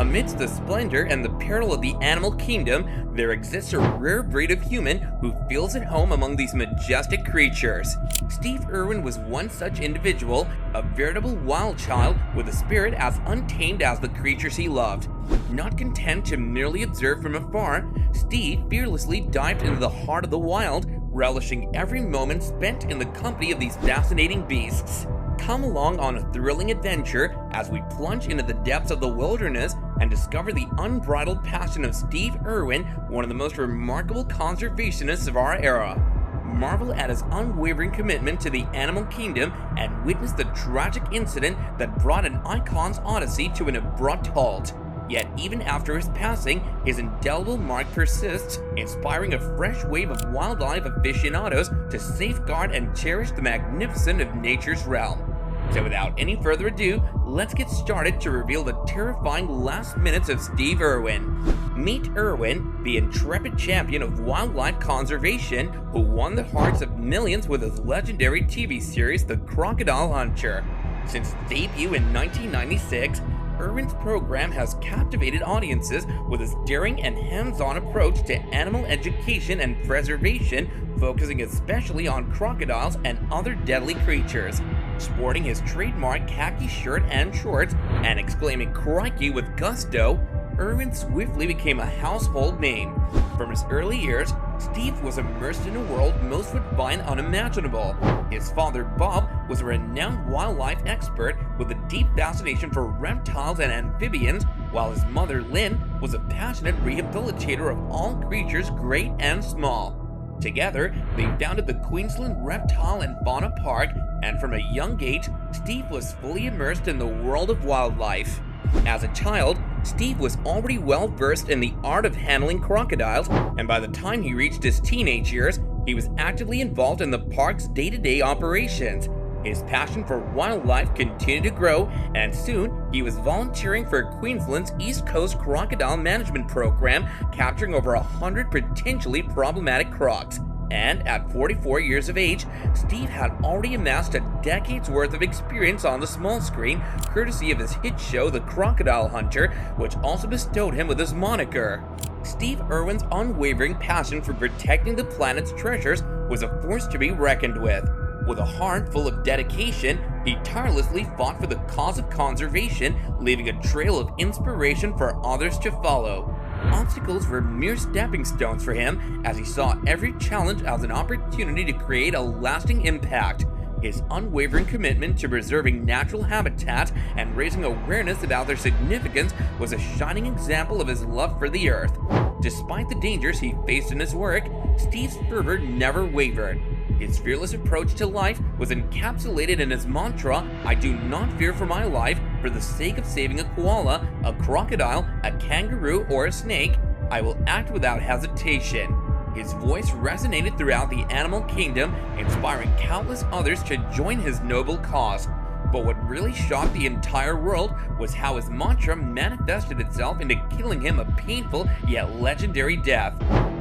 Amidst the splendor and the peril of the animal kingdom, there exists a rare breed of human who feels at home among these majestic creatures. Steve Irwin was one such individual, a veritable wild child with a spirit as untamed as the creatures he loved. Not content to merely observe from afar, Steve fearlessly dived into the heart of the wild, relishing every moment spent in the company of these fascinating beasts. Come along on a thrilling adventure as we plunge into the depths of the wilderness and discover the unbridled passion of Steve Irwin, one of the most remarkable conservationists of our era. Marvel at his unwavering commitment to the animal kingdom and witness the tragic incident that brought an icon's odyssey to an abrupt halt. Yet even after his passing, his indelible mark persists, inspiring a fresh wave of wildlife aficionados to safeguard and cherish the magnificent of nature's realm. So without any further ado, let's get started to reveal the terrifying last minutes of Steve Irwin. Meet Irwin, the intrepid champion of wildlife conservation who won the hearts of millions with his legendary TV series The Crocodile Hunter. Since its debut in 1996, Irwin's program has captivated audiences with his daring and hands-on approach to animal education and preservation, focusing especially on crocodiles and other deadly creatures. Sporting his trademark khaki shirt and shorts and exclaiming "Crikey" with gusto, Irwin swiftly became a household name. From his early years, Steve was immersed in a world most would find unimaginable. His father, Bob, was a renowned wildlife expert with a deep fascination for reptiles and amphibians, while his mother, Lynn, was a passionate rehabilitator of all creatures great and small. Together, they founded the Queensland Reptile and Fauna Park, and from a young age, Steve was fully immersed in the world of wildlife. As a child, Steve was already well versed in the art of handling crocodiles, and by the time he reached his teenage years, he was actively involved in the park's day-to-day operations. His passion for wildlife continued to grow, and soon he was volunteering for Queensland's East Coast Crocodile Management Program, capturing over 100 potentially problematic crocs. And at 44 years of age, Steve had already amassed a decade's worth of experience on the small screen, courtesy of his hit show The Crocodile Hunter, which also bestowed him with his moniker. Steve Irwin's unwavering passion for protecting the planet's treasures was a force to be reckoned with. With a heart full of dedication, he tirelessly fought for the cause of conservation, leaving a trail of inspiration for others to follow. Obstacles were mere stepping stones for him, as he saw every challenge as an opportunity to create a lasting impact. His unwavering commitment to preserving natural habitats and raising awareness about their significance was a shining example of his love for the earth. Despite the dangers he faced in his work, Steve's fervor never wavered. His fearless approach to life was encapsulated in his mantra, "I do not fear for my life. For the sake of saving a koala, a crocodile, a kangaroo, or a snake, I will act without hesitation." His voice resonated throughout the animal kingdom, inspiring countless others to join his noble cause. But what really shocked the entire world was how his mantra manifested itself into killing him a painful yet legendary death.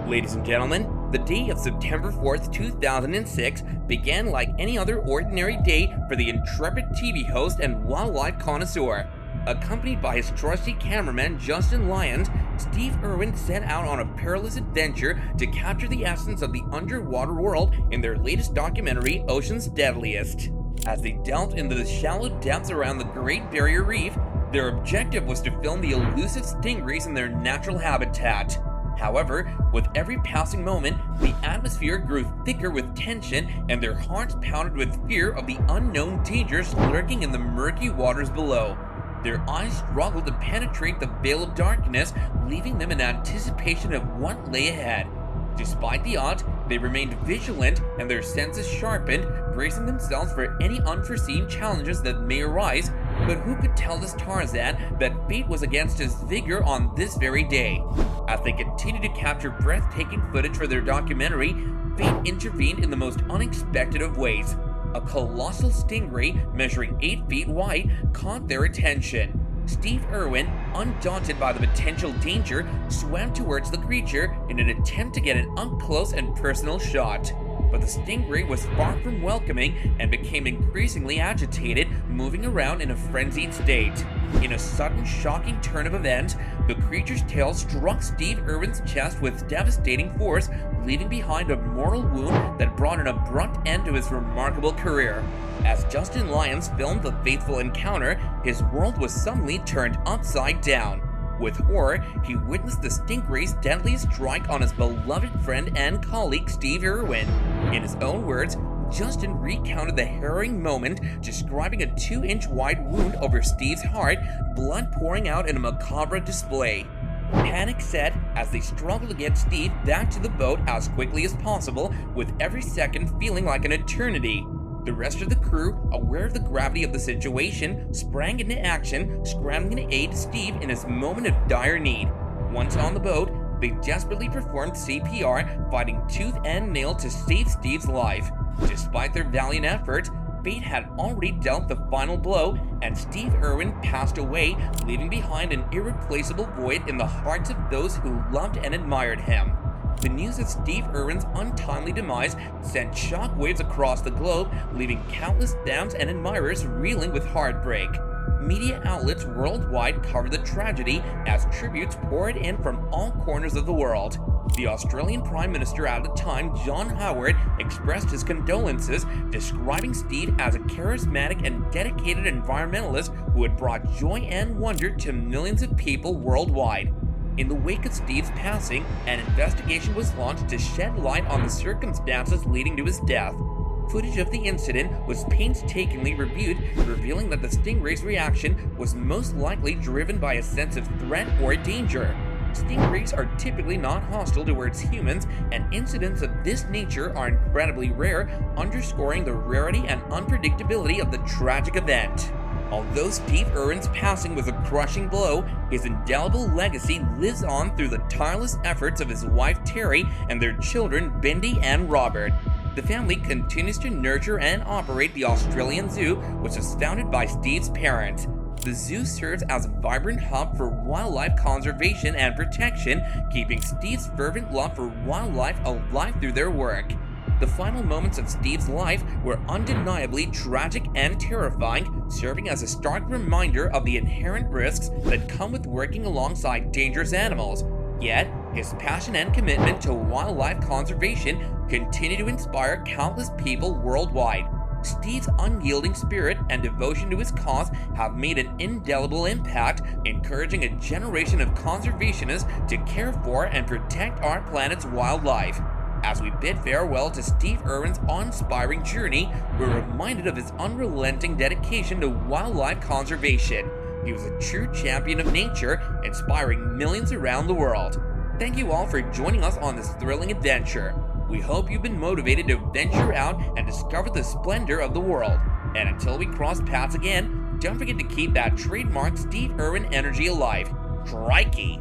Ladies and gentlemen, the day of September 4th, 2006 began like any other ordinary day for the intrepid TV host and wildlife connoisseur. Accompanied by his trusty cameraman Justin Lyons, Steve Irwin set out on a perilous adventure to capture the essence of the underwater world in their latest documentary, Ocean's Deadliest. As they delved into the shallow depths around the Great Barrier Reef, their objective was to film the elusive stingrays in their natural habitat. However, with every passing moment, the atmosphere grew thicker with tension, and their hearts pounded with fear of the unknown dangers lurking in the murky waters below. Their eyes struggled to penetrate the veil of darkness, leaving them in anticipation of what lay ahead. Despite the odds, they remained vigilant and their senses sharpened, bracing themselves for any unforeseen challenges that may arise. But who could tell this Tarzan that fate was against his vigor on this very day? As they continued to capture breathtaking footage for their documentary, fate intervened in the most unexpected of ways. A colossal stingray measuring 8 feet wide caught their attention. Steve Irwin, undaunted by the potential danger, swam towards the creature in an attempt to get an up-close and personal shot. but the stingray was far from welcoming and became increasingly agitated, moving around in a frenzied state. In a sudden, shocking turn of events, the creature's tail struck Steve Irwin's chest with devastating force, leaving behind a mortal wound that brought an abrupt end to his remarkable career. As Justin Lyons filmed the fateful encounter, his world was suddenly turned upside down. With horror, he witnessed the stingray's deadly strike on his beloved friend and colleague Steve Irwin. In his own words, Justin recounted the harrowing moment, describing a 2-inch wide wound over Steve's heart, blood pouring out in a macabre display. Panic set as they struggled to get Steve back to the boat as quickly as possible, with every second feeling like an eternity. The rest of the crew, aware of the gravity of the situation, sprang into action, scrambling to aid Steve in his moment of dire need. Once on the boat, they desperately performed CPR, fighting tooth and nail to save Steve's life. Despite their valiant efforts, fate had already dealt the final blow, and Steve Irwin passed away, leaving behind an irreplaceable void in the hearts of those who loved and admired him. The news of Steve Irwin's untimely demise sent shockwaves across the globe, leaving countless fans and admirers reeling with heartbreak. Media outlets worldwide covered the tragedy as tributes poured in from all corners of the world. The Australian Prime Minister at the time, John Howard, expressed his condolences, describing Steve as a charismatic and dedicated environmentalist who had brought joy and wonder to millions of people worldwide. In the wake of Steve's passing, an investigation was launched to shed light on the circumstances leading to his death. Footage of the incident was painstakingly reviewed, revealing that the stingray's reaction was most likely driven by a sense of threat or danger. Stingrays are typically not hostile towards humans, and incidents of this nature are incredibly rare, underscoring the rarity and unpredictability of the tragic event. Although Steve Irwin's passing was a crushing blow, his indelible legacy lives on through the tireless efforts of his wife Terry and their children Bindi and Robert. The family continues to nurture and operate the Australian Zoo, which was founded by Steve's parents. The zoo serves as a vibrant hub for wildlife conservation and protection, keeping Steve's fervent love for wildlife alive through their work. The final moments of Steve's life were undeniably tragic and terrifying, serving as a stark reminder of the inherent risks that come with working alongside dangerous animals. Yet, his passion and commitment to wildlife conservation continue to inspire countless people worldwide. Steve's unyielding spirit and devotion to his cause have made an indelible impact, encouraging a generation of conservationists to care for and protect our planet's wildlife. As we bid farewell to Steve Irwin's awe-inspiring journey, we're reminded of his unrelenting dedication to wildlife conservation. He was a true champion of nature, inspiring millions around the world. Thank you all for joining us on this thrilling adventure. We hope you've been motivated to venture out and discover the splendor of the world. And until we cross paths again, don't forget to keep that trademark Steve Irwin energy alive. Crikey!